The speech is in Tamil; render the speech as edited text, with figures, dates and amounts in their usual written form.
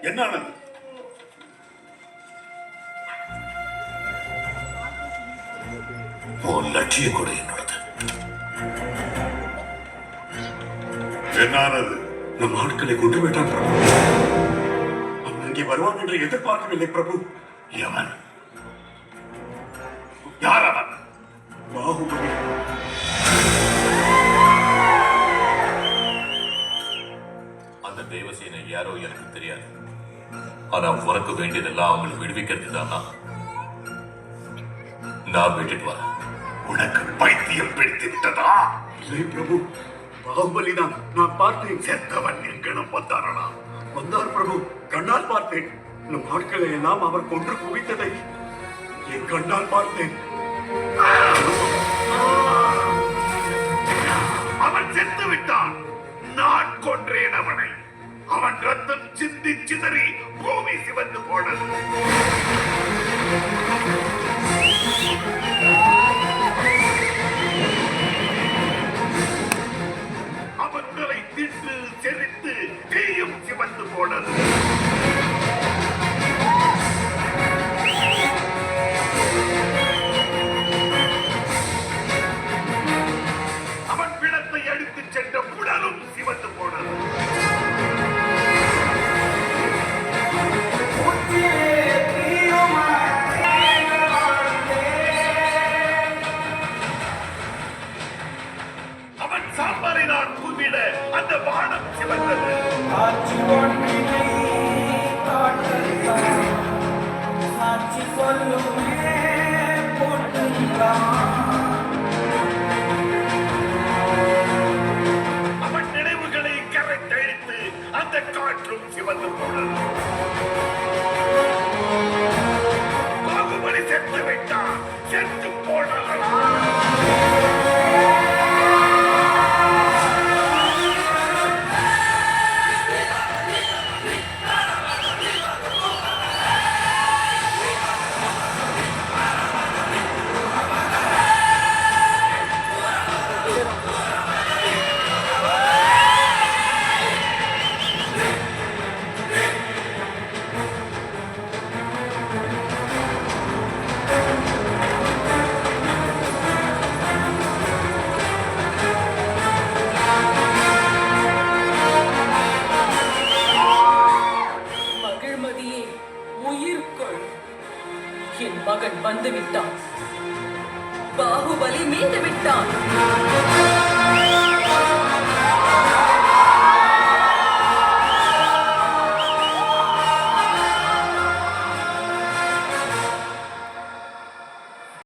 என்னானது? உன் லட்சியம் கூட என்னோடது. என்னானது? நம் ஆட்களை கொண்டு விட்டான் பிரபு. அவன் அங்கே வருவான் என்று எதிர்பார்க்கவில்லை பிரபு. எவன்? யார் அவன்? பாகுபலி. அந்த தேவசேனை யாரோ எனக்கு தெரியாது. ஆனா உனக்கு வேண்டியதெல்லாம் அவங்களை விடுவிக்கிறது தானா? நான் விட்டுட்டு வரேன். உனக்கு பைத்தியம் பிடித்து விட்டதா? இல்லை பிரபு, பாகுபலிதான். நான் பார்த்தேன். செத்தவன் எங்கனும் வந்தாரா? வந்தார் பிரபு, கண்ணால் பார்த்தேன். நம் ஆட்களை எல்லாம் அவர் கொன்று குவித்ததை என் கண்ணால் பார்த்தேன். அவன் செத்து விட்டான். நான் கொன்றேன் அவனை. அவன் ரத்தம் சிந்தி சிதறி பூமி சிவந்து போனது. அவன்களை தின்று செறித்து தீயும் சிவந்து போனது. அவன் பிணத்தை அடித்து சென்ற புடலும் சிவந்து போனது. அவன் சாம்பாரினால் குவிட அந்த வானம் சிவந்தது. அவன் நினைவுகளை கரைத்தழித்து அந்த காற்றும் சிவந்து போனது. பாகுபலி செத்து விட்டான். செத்து போனான்.